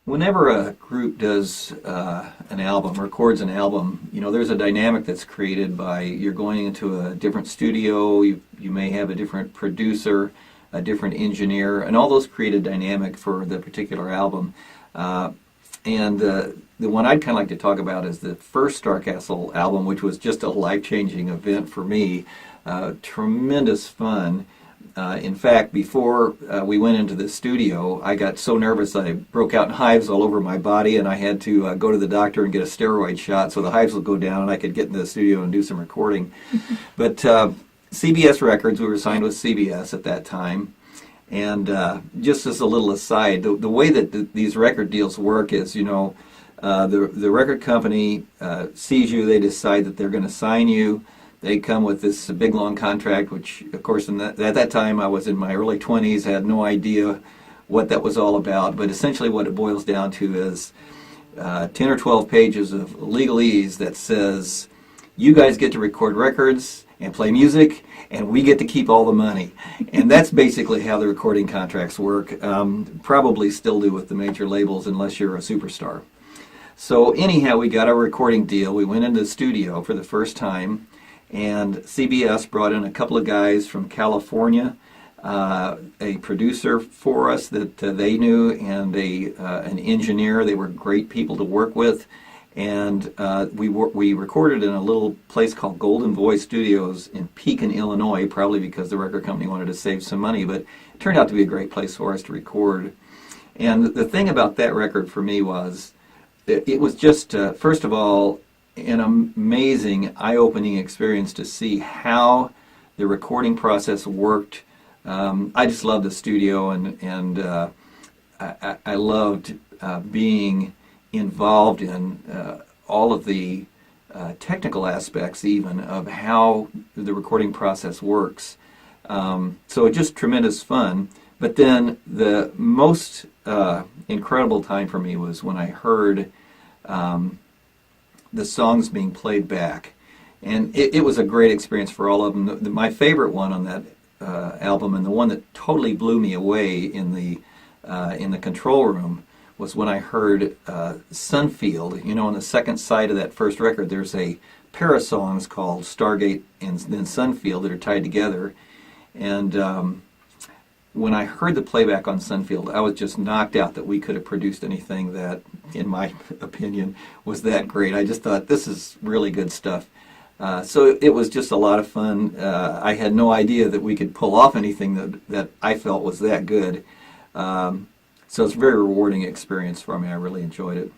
Whenever a group does an album, records an album, there's a dynamic that's created by you're going into a different studio, you may have a different producer, a different engineer, and all those create a dynamic for the particular album. And the one I'd kind of like to talk about is the first StarCastle album, which was just a life-changing event for me. Tremendous fun. In fact, before we went into the studio, I got so nervous I broke out in hives all over my body, and I had to go to the doctor and get a steroid shot so the hives would go down and I could get into the studio and do some recording. But CBS Records, we were signed with CBS at that time. And just as a little aside, the way that these record deals work is, the record company sees you, they decide that they're going to sign you. They come with this big, long contract, which, of course, at that time I was in my early 20s, had no idea what that was all about. But essentially what it boils down to is 10 or 12 pages of legalese that says, you guys get to record records and play music, and we get to keep all the money. And that's basically how the recording contracts work. Probably still do with the major labels unless you're a superstar. So anyhow, we got a recording deal. We went into the studio for the first time, and CBS brought in a couple of guys from California, a producer for us that they knew, and an engineer. They were great people to work with. And we recorded in a little place called Golden Voice Studios in Pekin, Illinois, probably because the record company wanted to save some money, but it turned out to be a great place for us to record. And the thing about that record for me was, it was just, first of all, an amazing, eye-opening experience to see how the recording process worked. I just loved the studio, and I loved being involved in all of the technical aspects even of how the recording process works. So just tremendous fun. But then the most incredible time for me was when I heard the songs being played back. And it was a great experience for all of them. My favorite one on that album, and the one that totally blew me away in the control room, was when I heard Sunfield. On the second side of that first record, there's a pair of songs called Stargate and then Sunfield that are tied together. And when I heard the playback on Sunfield, I was just knocked out that we could have produced anything that, in my opinion, was that great. I just thought, this is really good stuff. So it was just a lot of fun. I had no idea that we could pull off anything that I felt was that good. So it's a very rewarding experience for me. I really enjoyed it.